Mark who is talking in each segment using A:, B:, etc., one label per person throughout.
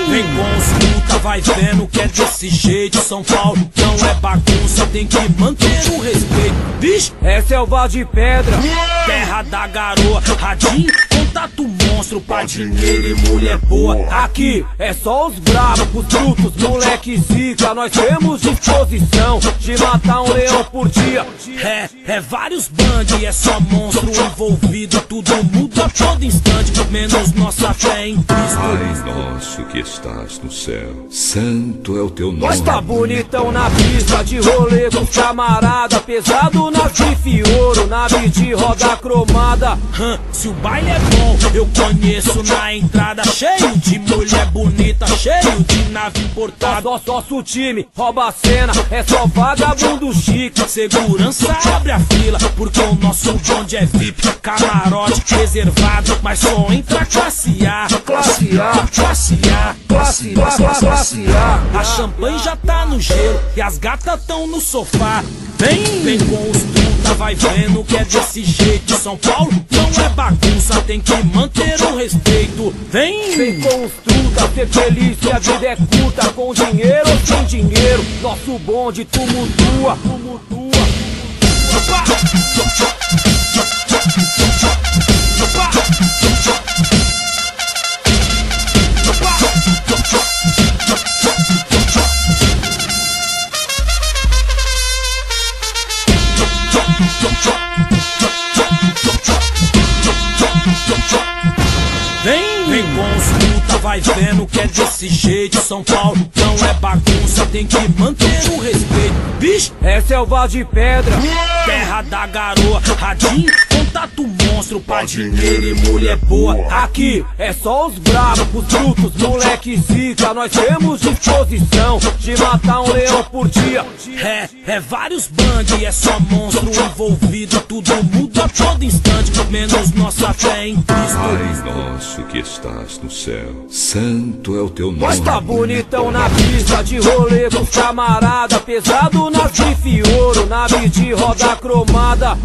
A: Vem com os puta, vai vendo que é desse jeito. São Paulo não é bagunça, tem que manter o respeito. Bicho,
B: É selva de pedra,
A: terra da garoa, radinho, contato monstro pra dinheiro e mulher boa.
B: aqui é só os bravos, os brutos, moleque zica. Nós temos disposição de matar um leão por dia.
A: É vários band, é só monstro envolvido. Tudo muda a todo instante, menos nossa fé em Cristo.
C: Pai nosso que estás no céu, santo é o teu nome.
B: Nós tá bonitão na pista, de rolê com os camarada, pesado na bife ouro, nave de roda cromada.
A: Se o baile é bom, eu conheço na entrada. Cheio de mulher bonita, cheio de nave importada.
B: Nosso time rouba a cena, é só vagabundo chique.
A: Segurança abre a fila, porque o nosso bonde é VIP. Camarote reservado, mas só entra classe A.
B: Classe A,
A: Classe A,
B: classe A, classe A.
A: a champanhe já tá no gelo e as gatas tão no sofá. Vem com os puta, vai vendo que é desse jeito. São Paulo não é bagunça, tem que manter o respeito.
B: Vem com os truta, ser feliz que a vida é curta. Com dinheiro ou sem dinheiro, nosso bonde tumultua.
A: Vem com os puta, vai vendo que é desse jeito. São Paulo não é bagunça, tem que manter o respeito. Bicho,
B: É selva de pedra,
A: terra da garoa, radinho, contato monstro pra dinheiro e mulher boa.
B: aqui é só os bravos, os brutos, moleque zica. Nós temos disposição de matar um leão por dia.
A: É vários band, é só monstro envolvido. Tudo muda a todo instante, menos nossa fé em Cristo.
C: Pai nosso que estás no céu, santo é o teu nome.
B: Nós tá bonitão na pista, de rolê com os camarada, pesado na bife ouro, nave de roda cromada.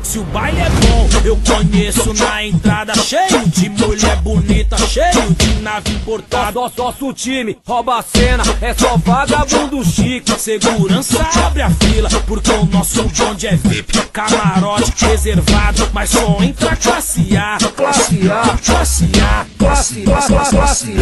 A: Se o baile é bom, eu conheço na entrada. Cheio de mulher bonita, cheio de nave importada.
B: Nosso time rouba a cena, é só vagabundo chique.
A: Segurança abre a fila, porque o nosso bonde é VIP. Camarote reservado, mas só entra classe A.
B: Classe A,
A: Classe A,
B: classe A, classe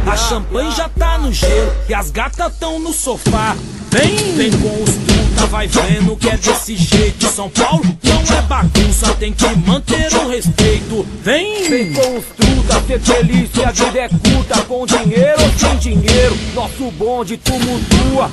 B: A.
A: a champanhe já tá no gelo e as gatas tão no sofá. Vem com os puta, vai vendo que é desse jeito. São Paulo não é bagunça, tem que manter o respeito.
B: Vem com os truta, ser feliz que a vida é curta. Com dinheiro ou sem dinheiro, nosso bonde tumultua.